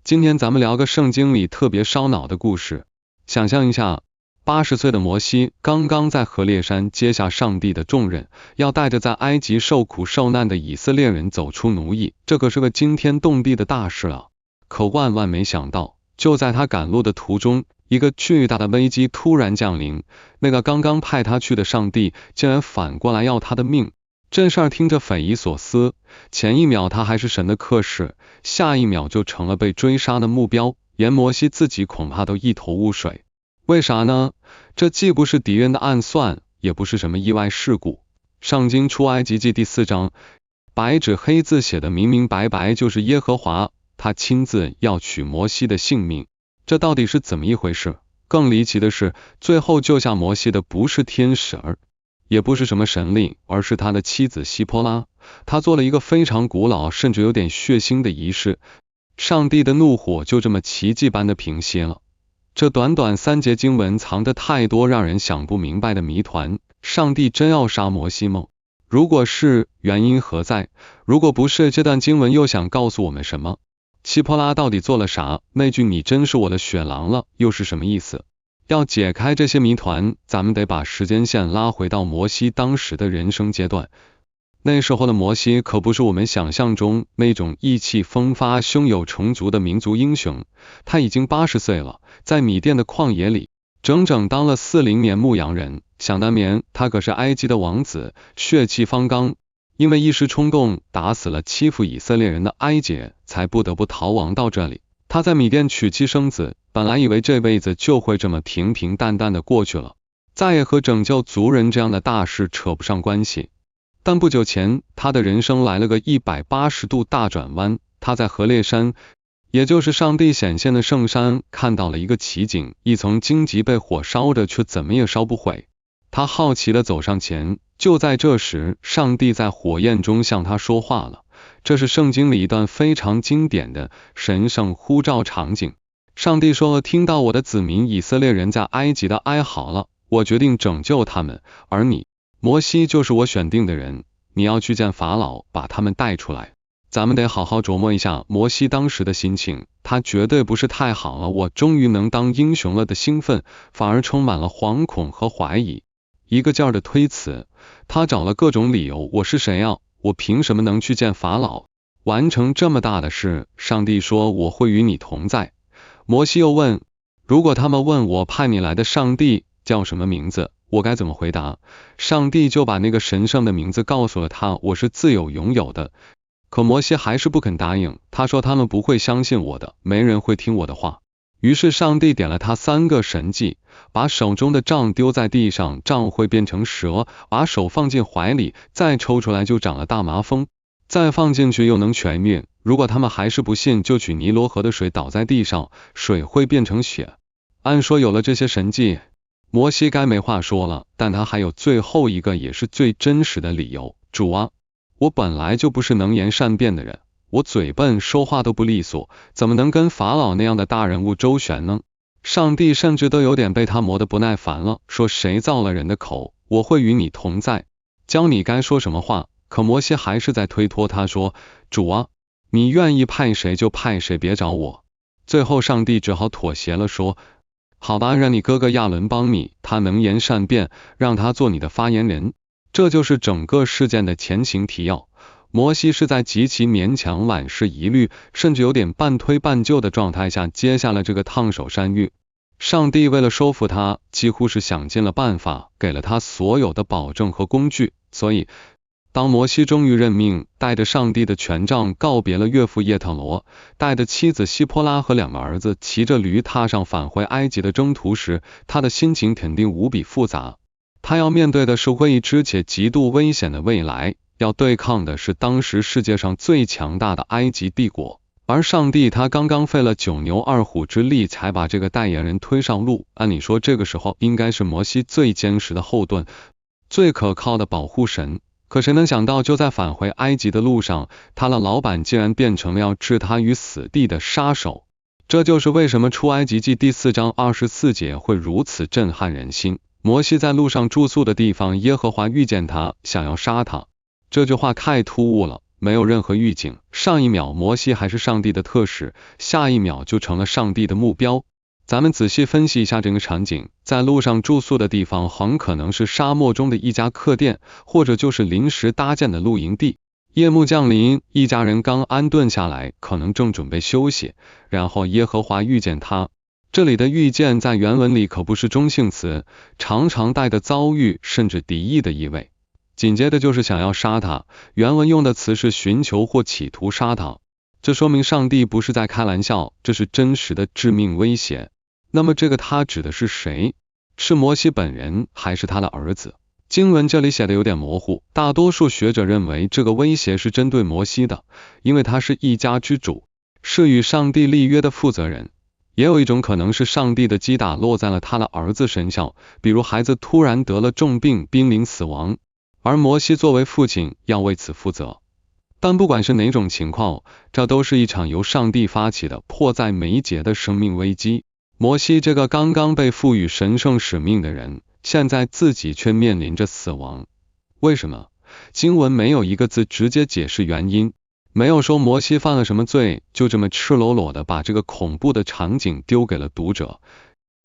今天咱们聊个圣经里特别烧脑的故事。想象一下，80岁的摩西刚刚在何烈山接下上帝的重任，要带着在埃及受苦受难的以色列人走出奴役，这可是个惊天动地的大事啊！可万万没想到，就在他赶路的途中，一个巨大的危机突然降临，那个刚刚派他去的上帝竟然反过来要他的命。这事儿听着匪夷所思，前一秒他还是神的克士，下一秒就成了被追杀的目标，连摩西自己恐怕都一头雾水。为啥呢？这既不是敌人的暗算，也不是什么意外事故。上经出埃及记第4章，白纸黑字写的明明白白，就是耶和华，他亲自要取摩西的性命。这到底是怎么一回事？更离奇的是，最后救下摩西的不是天使也不是什么神令，而是他的妻子希波拉。他做了一个非常古老甚至有点血腥的仪式，上帝的怒火就这么奇迹般的平息了。这短短3节经文藏着太多让人想不明白的谜团。上帝真要杀摩西吗？如果是，原因何在？如果不是，这段经文又想告诉我们什么？希波拉到底做了啥？那句你真是我的血狼了又是什么意思？要解开这些谜团，咱们得把时间线拉回到摩西当时的人生阶段。那时候的摩西可不是我们想象中那种意气风发、胸有成竹的民族英雄，他已经80岁了，在米甸的旷野里整整当了40年牧羊人。想当年他可是埃及的王子，血气方刚，因为一时冲动打死了欺负以色列人的埃及人，才不得不逃亡到这里。他在米甸娶妻生子，本来以为这辈子就会这么平平淡淡的过去了，再也和拯救族人这样的大事扯不上关系。但不久前，他的人生来了个180度大转弯。他在何烈山，也就是上帝显现的圣山，看到了一个奇景，一层荆棘被火烧着，却怎么也烧不毁。他好奇地走上前，就在这时，上帝在火焰中向他说话了。这是圣经里一段非常经典的神圣呼召场景。上帝说，听到我的子民以色列人在埃及的哀嚎了，我决定拯救他们，而你摩西就是我选定的人，你要去见法老，把他们带出来。咱们得好好琢磨一下摩西当时的心情，他绝对不是太好了，我终于能当英雄了的兴奋，反而充满了惶恐和怀疑，一个劲儿的推辞。他找了各种理由，我是谁啊？我凭什么能去见法老，完成这么大的事？上帝说，我会与你同在。摩西又问，如果他们问我派你来的上帝叫什么名字，我该怎么回答？上帝就把那个神圣的名字告诉了他，我是自有拥有的。可摩西还是不肯答应，他说他们不会相信我的，没人会听我的话。于是上帝点了他3个神迹，把手中的杖丢在地上，杖会变成蛇，把手放进怀里，再抽出来就长了大麻风，再放进去又能痊愈。如果他们还是不信，就取尼罗河的水倒在地上，水会变成血。按说有了这些神迹，摩西该没话说了，但他还有最后一个也是最真实的理由，主啊，我本来就不是能言善辩的人，我嘴笨，说话都不利索，怎么能跟法老那样的大人物周旋呢？上帝甚至都有点被他磨得不耐烦了，说谁造了人的口，我会与你同在，教你该说什么话。可摩西还是在推脱，他说，主啊，你愿意派谁就派谁，别找我。最后上帝只好妥协了，说，好吧，让你哥哥亚伦帮你，他能言善辩，让他做你的发言人。这就是整个事件的前情提要。摩西是在极其勉强、万事疑虑，甚至有点半推半就的状态下接下了这个烫手山芋。上帝为了收服他，几乎是想尽了办法，给了他所有的保证和工具。所以当摩西终于认命，带着上帝的权杖告别了岳父叶特罗，带着妻子希波拉和2个儿子，骑着驴踏上返回埃及的征途时，他的心情肯定无比复杂。他要面对的是未知且极度危险的未来，要对抗的是当时世界上最强大的埃及帝国，而上帝他刚刚费了9牛2虎之力才把这个代言人推上路。按理说这个时候应该是摩西最坚实的后盾，最可靠的保护神。可谁能想到，就在返回埃及的路上，他的老板竟然变成了要置他于死地的杀手。这就是为什么出埃及记第4章24节会如此震撼人心。摩西在路上住宿的地方，耶和华遇见他，想要杀他。这句话太突兀了，没有任何预警，上一秒摩西还是上帝的特使，下一秒就成了上帝的目标。咱们仔细分析一下这个场景，在路上住宿的地方很可能是沙漠中的一家客店，或者就是临时搭建的露营地。夜幕降临，一家人刚安顿下来，可能正准备休息，然后耶和华遇见他。这里的遇见在原文里可不是中性词，常常带着遭遇甚至敌意的意味。紧接着就是想要杀他，原文用的词是寻求或企图杀他，这说明上帝不是在开玩笑，这是真实的致命威胁。那么这个他指的是谁？是摩西本人还是他的儿子？经文这里写的有点模糊，大多数学者认为这个威胁是针对摩西的，因为他是一家之主，是与上帝立约的负责人。也有一种可能是上帝的击打落在了他的儿子身上，比如孩子突然得了重病，濒临死亡，而摩西作为父亲要为此负责。但不管是哪种情况，这都是一场由上帝发起的迫在眉睫的生命危机。摩西这个刚刚被赋予神圣使命的人，现在自己却面临着死亡。为什么？经文没有一个字直接解释原因，没有说摩西犯了什么罪，就这么赤裸裸的把这个恐怖的场景丢给了读者。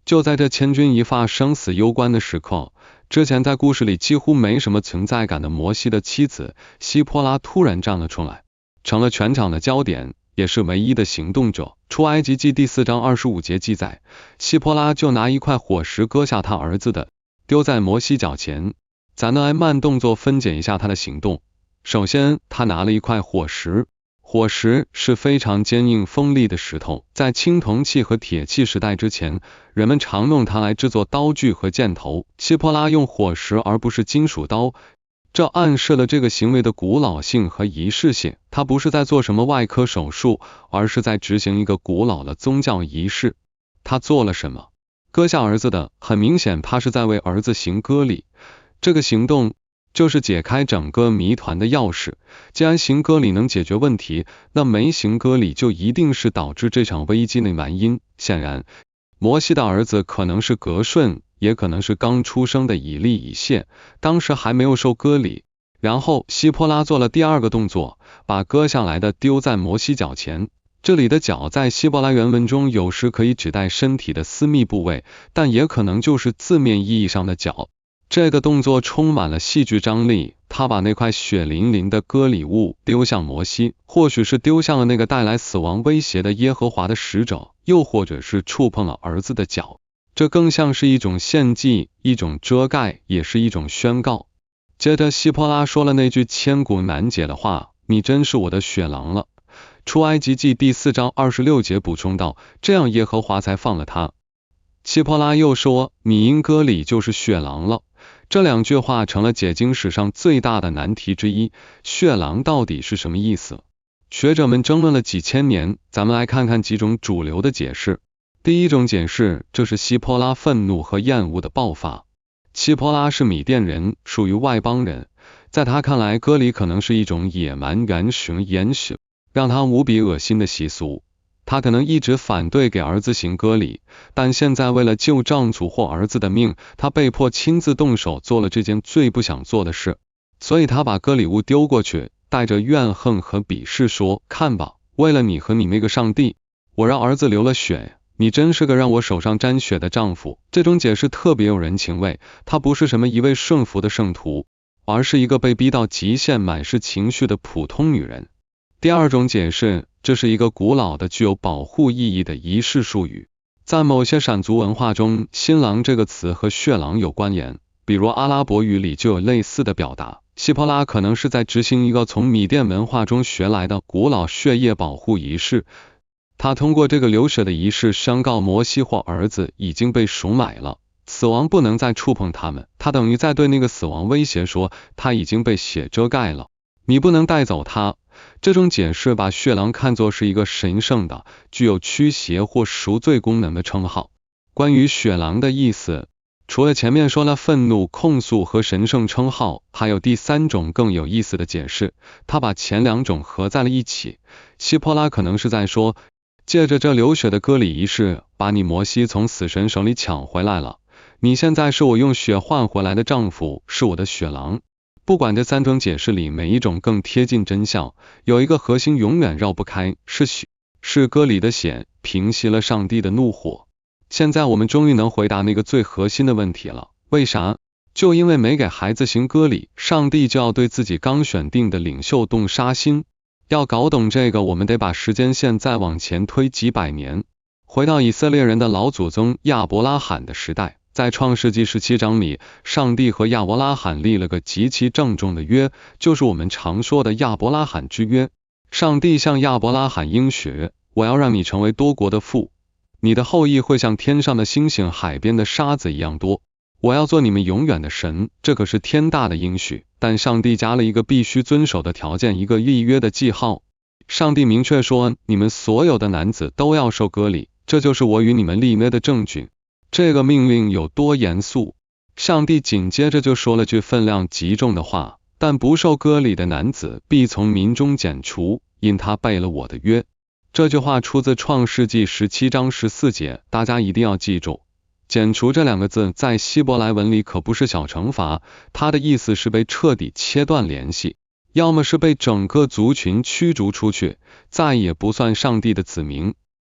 就在这千钧一发、生死攸关的时刻，之前在故事里几乎没什么存在感的摩西的妻子希波拉突然站了出来，成了全场的焦点，也是唯一的行动者。出埃及记第4章25节记载，希波拉就拿一块火石割下他儿子的，丢在摩西脚前。咱能按慢动作分解一下他的行动。首先，他拿了一块火石，火石是非常坚硬锋利的石头，在青铜器和铁器时代之前，人们常用它来制作刀具和箭头。希波拉用火石而不是金属刀，这暗示了这个行为的古老性和仪式性，他不是在做什么外科手术，而是在执行一个古老的宗教仪式。他做了什么？割下儿子的，很明显他是在为儿子行割礼，这个行动就是解开整个谜团的钥匙。既然行割礼能解决问题，那没行割礼就一定是导致这场危机的原因。显然，摩西的儿子可能是革顺，也可能是刚出生的以利以谢，当时还没有受割礼。然后希波拉做了第二个动作，把割下来的丢在摩西脚前。这里的脚在希伯来原文中有时可以指代身体的私密部位，但也可能就是字面意义上的脚。这个动作充满了戏剧张力，他把那块血淋淋的割礼物丢向摩西，或许是丢向了那个带来死亡威胁的耶和华的使者，又或者是触碰了儿子的脚。这更像是一种献祭，一种遮盖，也是一种宣告。接着希波拉说了那句千古难解的话，你真是我的血狼了。出埃及记第4章26节补充道，这样耶和华才放了他。希波拉又说，你因割礼就是血狼了。这两句话成了解经史上最大的难题之一，血狼到底是什么意思？学者们争论了几千年，咱们来看看几种主流的解释。第一种解释，这是希波拉愤怒和厌恶的爆发。希波拉是米甸人，属于外邦人，在他看来，割礼可能是一种野蛮原始延续，让他无比恶心的习俗。他可能一直反对给儿子行割礼，但现在为了救丈夫或儿子的命，他被迫亲自动手做了这件最不想做的事，所以他把割礼物丢过去，带着怨恨和鄙视说，看吧，为了你和你那个上帝，我让儿子流了血，你真是个让我手上沾血的丈夫。这种解释特别有人情味，他不是什么一味顺服的圣徒，而是一个被逼到极限满是情绪的普通女人。第二种解释，这是一个古老的具有保护意义的仪式术语。在某些闪族文化中，新郎这个词和血狼有关联，比如阿拉伯语里就有类似的表达。希波拉可能是在执行一个从米甸文化中学来的古老血液保护仪式，他通过这个流血的仪式宣告摩西或儿子已经被赎买了，死亡不能再触碰他们。他等于在对那个死亡威胁说，他已经被血遮盖了，你不能带走他。这种解释把血狼看作是一个神圣的、具有驱邪或赎罪功能的称号。关于血狼的意思，除了前面说了愤怒、控诉和神圣称号，还有第三种更有意思的解释，他把前两种合在了一起。希波拉可能是在说，借着这流血的割礼仪式，把你摩西从死神手里抢回来了，你现在是我用血换回来的丈夫，是我的血狼。不管这3种解释里每一种更贴近真相，有一个核心永远绕不开，是割礼的血平息了上帝的怒火。现在我们终于能回答那个最核心的问题了，为啥？就因为没给孩子行割礼，上帝就要对自己刚选定的领袖动杀心。要搞懂这个，我们得把时间线再往前推几百年，回到以色列人的老祖宗亚伯拉罕的时代。在创世纪17章里，上帝和亚伯拉罕立了个极其郑重的约，就是我们常说的亚伯拉罕之约。上帝向亚伯拉罕应许，我要让你成为多国的父，你的后裔会像天上的星星、海边的沙子一样多，我要做你们永远的神。这可是天大的应许，但上帝加了一个必须遵守的条件，一个立约的记号。上帝明确说，你们所有的男子都要受割礼，这就是我与你们立约的证据。这个命令有多严肃？上帝紧接着就说了句分量极重的话，但不受割礼的男子必从民中剪除，因他背了我的约。这句话出自创世纪17章14节，大家一定要记住。剪除这2个字在希伯来文里可不是小惩罚，它的意思是被彻底切断联系，要么是被整个族群驱逐出去，再也不算上帝的子民。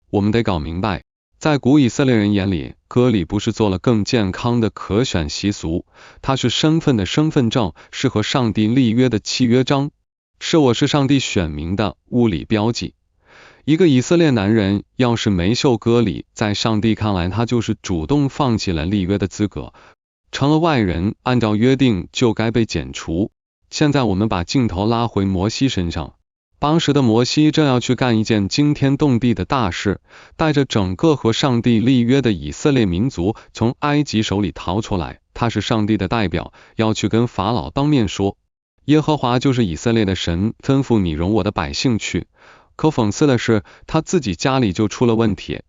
我们得搞明白，在古以色列人眼里，割礼不是做了更健康的可选习俗，它是身份的身份证，是和上帝立约的契约章，是我是上帝选民的物理标记。一个以色列男人要是没受割礼，在上帝看来他就是主动放弃了立约的资格，成了外人，按照约定就该被剪除。现在我们把镜头拉回摩西身上，当时的摩西正要去干一件惊天动地的大事，带着整个和上帝立约的以色列民族从埃及手里逃出来。他是上帝的代表，要去跟法老当面说，耶和华就是以色列的神，吩咐你容我的百姓去。可讽刺的是，他自己家里就出了问题，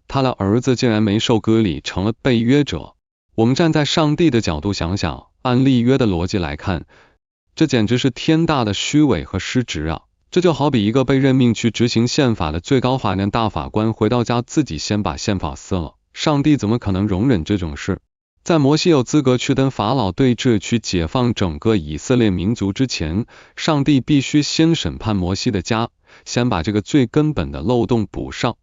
他的儿子竟然没受割礼，成了被约者。我们站在上帝的角度想想，按立约的逻辑来看，这简直是天大的虚伪和失职啊！这就好比一个被任命去执行宪法的最高法院大法官回到家自己先把宪法撕了，上帝怎么可能容忍这种事？在摩西有资格去跟法老对峙，去解放整个以色列民族之前，上帝必须先审判摩西的家，先把这个最根本的漏洞补上。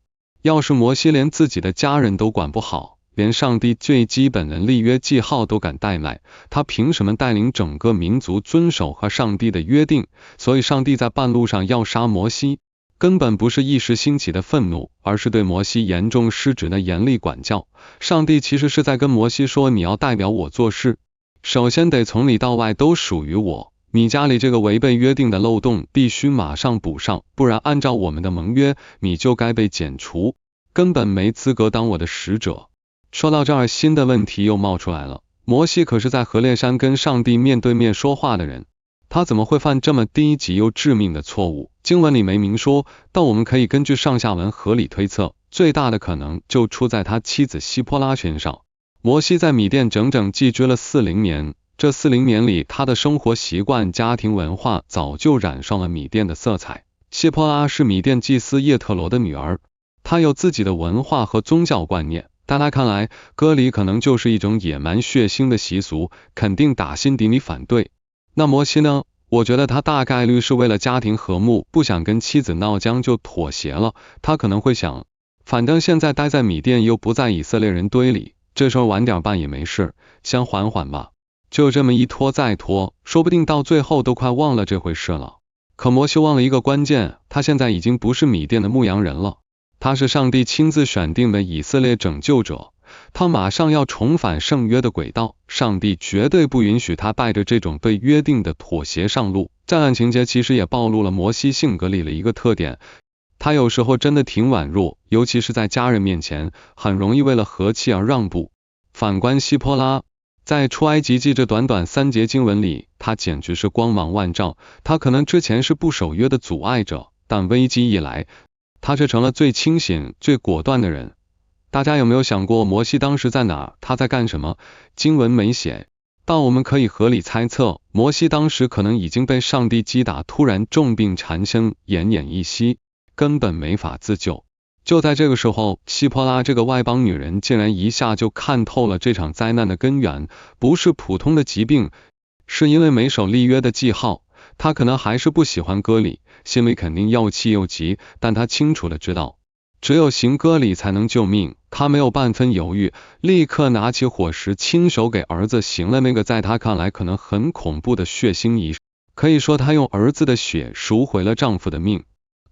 要是摩西连自己的家人都管不好，连上帝最基本的立约记号都敢怠慢，他凭什么带领整个民族遵守和上帝的约定？所以上帝在半路上要杀摩西，根本不是一时兴起的愤怒，而是对摩西严重失职的严厉管教。上帝其实是在跟摩西说，你要代表我做事，首先得从里到外都属于我，你家里这个违背约定的漏洞必须马上补上，不然按照我们的盟约，你就该被剪除，根本没资格当我的使者。说到这儿，新的问题又冒出来了，摩西可是在何烈山跟上帝面对面说话的人，他怎么会犯这么低级又致命的错误？经文里没明说，但我们可以根据上下文合理推测，最大的可能就出在他妻子希波拉身上。摩西在米甸整整寄居了40年，这40年里，他的生活习惯、家庭文化早就染上了米甸的色彩。希波拉是米甸祭司叶特罗的女儿，她有自己的文化和宗教观念，在他看来，割礼可能就是一种野蛮血腥的习俗，肯定打心底里反对。那摩西呢？我觉得他大概率是为了家庭和睦，不想跟妻子闹僵就妥协了。他可能会想，反正现在待在米甸又不在以色列人堆里，这事儿晚点办也没事，先缓缓吧。就这么一拖再拖，说不定到最后都快忘了这回事了。可摩西忘了一个关键，他现在已经不是米甸的牧羊人了，他是上帝亲自选定的以色列拯救者，他马上要重返圣约的轨道，上帝绝对不允许他带着这种对约定的妥协上路。这案情节其实也暴露了摩西性格里的一个特点，他有时候真的挺软弱，尤其是在家人面前，很容易为了和气而让步。反观希波拉，在出埃及记这短短3节经文里，他简直是光芒万丈。他可能之前是不守约的阻碍者，但危机一来，他却成了最清醒、最果断的人。大家有没有想过摩西当时在哪？他在干什么？经文没写，但我们可以合理猜测，摩西当时可能已经被上帝击打，突然重病缠身，奄奄一息，根本没法自救。就在这个时候，希波拉这个外邦女人竟然一下就看透了这场灾难的根源，不是普通的疾病，是因为没守立约的记号，他可能还是不喜欢割礼，心里肯定又气又急，但他清楚的知道，只有行割礼才能救命。他没有半分犹豫，立刻拿起火石，亲手给儿子行了那个在他看来可能很恐怖的血腥仪式。可以说他用儿子的血赎回了丈夫的命。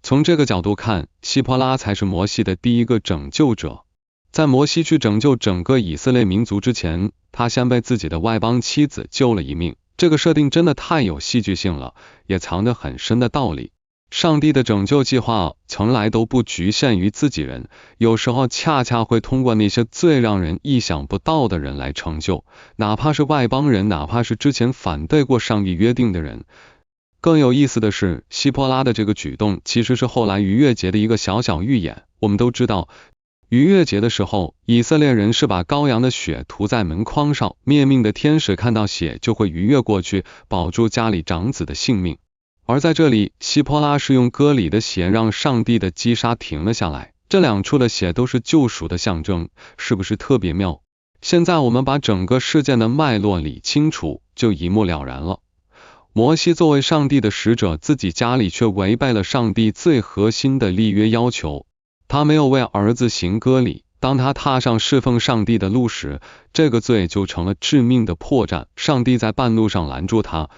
从这个角度看，希波拉才是摩西的第一个拯救者。在摩西去拯救整个以色列民族之前，他先被自己的外邦妻子救了一命。这个设定真的太有戏剧性了，也藏着很深的道理。上帝的拯救计划从来都不局限于自己人，有时候恰恰会通过那些最让人意想不到的人来成就，哪怕是外邦人，哪怕是之前反对过上帝约定的人。更有意思的是，希波拉的这个举动其实是后来逾越节的一个小小预演。我们都知道，逾越节的时候，以色列人是把羔羊的血涂在门框上，灭命的天使看到血就会逾越过去，保住家里长子的性命。而在这里，希波拉是用割礼的血让上帝的击杀停了下来，这两处的血都是救赎的象征，是不是特别妙？现在我们把整个事件的脉络理清楚，就一目了然了。摩西作为上帝的使者，自己家里却违背了上帝最核心的立约要求，他没有为儿子行割礼。当他踏上侍奉上帝的路时，这个罪就成了致命的破绽。上帝在半路上拦住他，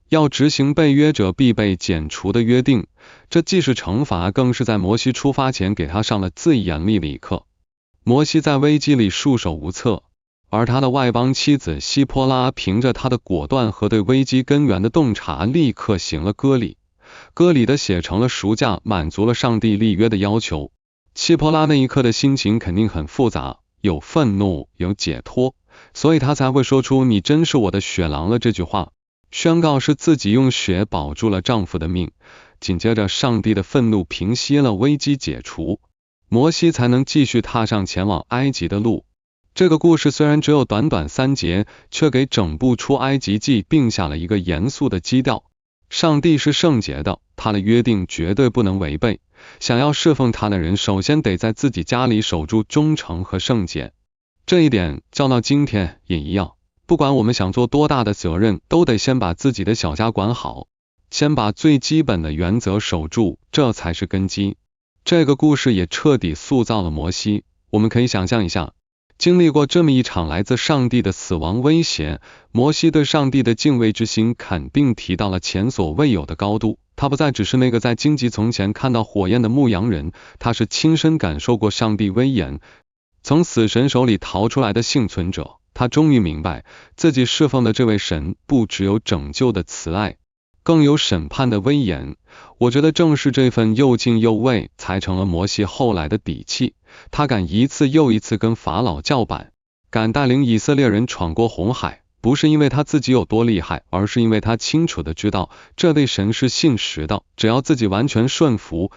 要执行被约者必被剪除的约定，这既是惩罚，更是在摩西出发前给他上了最严厉的一课。摩西在危机里束手无策，而他的外邦妻子希波拉凭着他的果断和对危机根源的洞察，立刻行了割礼。割礼的血成了赎价，满足了上帝立约的要求。希波拉那一刻的心情肯定很复杂，有愤怒，有解脱，所以他才会说出你真是我的血郎了这句话，宣告是自己用血保住了丈夫的命。紧接着上帝的愤怒平息了，危机解除，摩西才能继续踏上前往埃及的路。这个故事虽然只有短短3节，却给整部出埃及记定下了一个严肃的基调。上帝是圣洁的，他的约定绝对不能违背。想要侍奉他的人，首先得在自己家里守住忠诚和圣洁。这一点照到今天也一样，不管我们想做多大的责任，都得先把自己的小家管好，先把最基本的原则守住，这才是根基。这个故事也彻底塑造了摩西。我们可以想象一下，经历过这么一场来自上帝的死亡威胁，摩西对上帝的敬畏之心肯定提到了前所未有的高度。他不再只是那个在荆棘丛前看到火焰的牧羊人，他是亲身感受过上帝威严，从死神手里逃出来的幸存者。他终于明白，自己侍奉的这位神不只有拯救的慈爱，更有审判的威严。我觉得正是这份又敬又畏，才成了摩西后来的底气。他敢一次又一次跟法老叫板，敢带领以色列人闯过红海，不是因为他自己有多厉害，而是因为他清楚的知道这位神是信实的，只要自己完全顺服，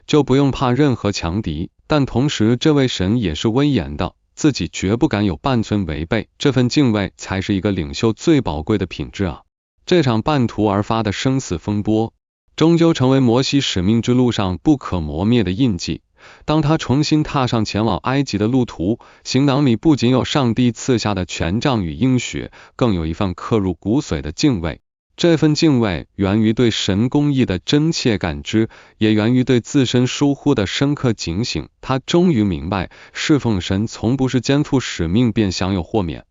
就不用怕任何强敌。但同时这位神也是威严的，自己绝不敢有半寸违背。这份敬畏才是一个领袖最宝贵的品质啊！这场半途而发的生死风波，终究成为摩西使命之路上不可磨灭的印记。当他重新踏上前往埃及的路途，行囊里不仅有上帝赐下的权杖与应许，更有一份刻入骨髓的敬畏。这份敬畏源于对神公义的真切感知，也源于对自身疏忽的深刻警醒。他终于明白，侍奉神从不是肩负使命便享有豁免，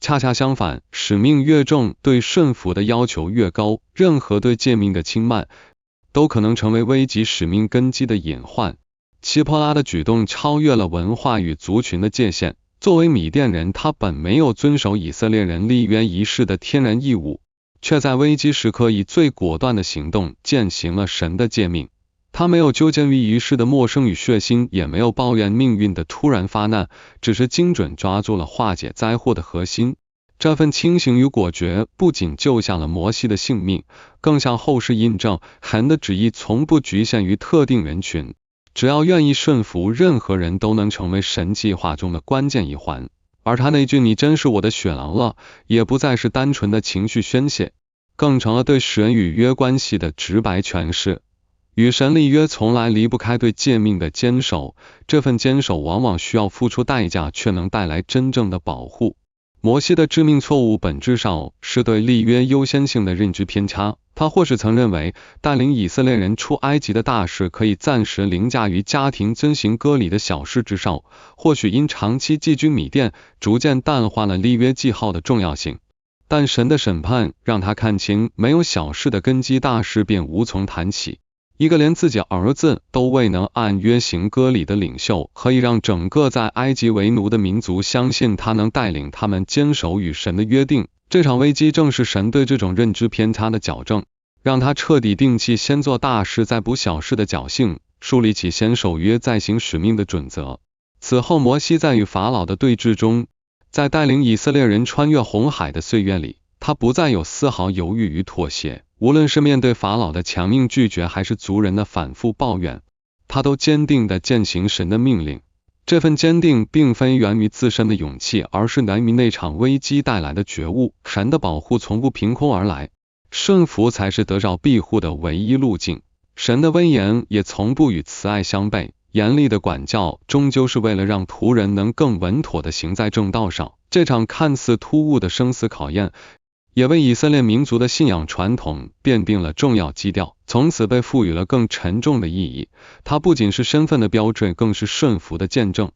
恰恰相反，使命越重，对顺服的要求越高，任何对诫命的轻慢都可能成为危及使命根基的隐患。希波拉的举动超越了文化与族群的界限。作为米甸人，他本没有遵守以色列人立约仪式的天然义务，却在危机时刻以最果断的行动践行了神的诫命。他没有纠结于仪式的陌生与血腥，也没有抱怨命运的突然发难，只是精准抓住了化解灾祸的核心。这份清醒与果决不仅救下了摩西的性命，更向后世印证神的旨意从不局限于特定人群，只要愿意顺服，任何人都能成为神计划中的关键一环。而他那句你真是我的血郎了，也不再是单纯的情绪宣泄，更成了对神与约关系的直白诠释。与神立约从来离不开对诫命的坚守，这份坚守往往需要付出代价，却能带来真正的保护。摩西的致命错误本质上是对立约优先性的认知偏差，他或是曾认为带领以色列人出埃及的大事可以暂时凌驾于家庭遵行割礼的小事之上，或许因长期寄居米甸，逐渐淡化了立约记号的重要性。但神的审判让他看清，没有小事的根基，大事便无从谈起。一个连自己儿子都未能按约行割礼的领袖，可以让整个在埃及为奴的民族相信他能带领他们坚守与神的约定。这场危机正是神对这种认知偏差的矫正，让他彻底摒弃先做大事再补小事的侥幸，树立起先守约再行使命的准则。此后，摩西在与法老的对峙中，在带领以色列人穿越红海的岁月里，他不再有丝毫犹豫与妥协。无论是面对法老的强硬拒绝，还是族人的反复抱怨，他都坚定地践行神的命令。这份坚定并非源于自身的勇气，而是源于那场危机带来的觉悟。神的保护从不凭空而来，顺服才是得着庇护的唯一路径。神的威严也从不与慈爱相悖，严厉的管教终究是为了让仆人能更稳妥地行在正道上。这场看似突兀的生死考验，也为以色列民族的信仰传统奠定了重要基调，从此被赋予了更沉重的意义。它不仅是身份的标志，更是顺服的见证。